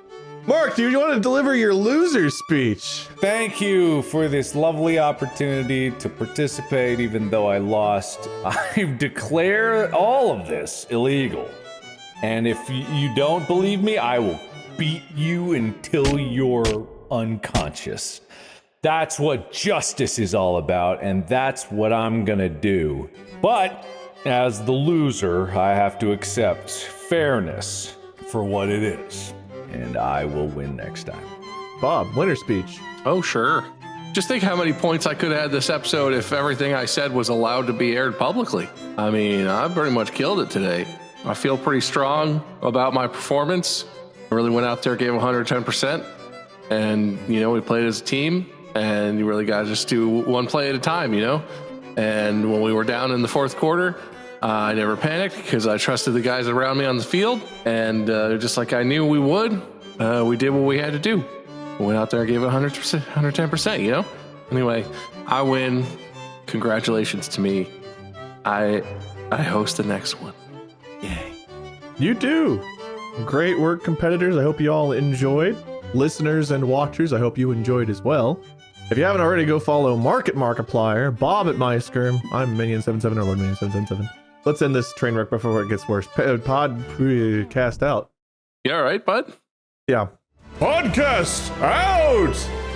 Mark, do you want to deliver your loser speech? Thank you for this lovely opportunity to participate, even though I lost. I declare all of this illegal. And if you don't believe me, I will beat you until you're unconscious. That's what justice is all about, and that's what I'm gonna do. But as the loser, I have to accept fairness for what it is, and I will win next time. Bob, winner speech. Oh, sure. Just think how many points I could have had this episode if everything I said was allowed to be aired publicly. I mean, I pretty much killed it today. I feel pretty strong about my performance. I really went out there, gave 110%. And, we played as a team, and you really got to just do one play at a time, And when we were down in the fourth quarter, I never panicked because I trusted the guys around me on the field. And just like I knew we would, we did what we had to do. Went out there and gave it 100%, 110%, you know? Anyway, I win. Congratulations to me. I host the next one. Yay. You do. Great work, competitors. I hope you all enjoyed. Listeners and watchers, I hope you enjoyed as well. If you haven't already, go follow Mark at Markiplier, Bob at Meisker. I'm Minion77 or Lord Minion777. Let's end this train wreck before it gets worse. Podcast out. You all right, bud? Yeah. Podcast out!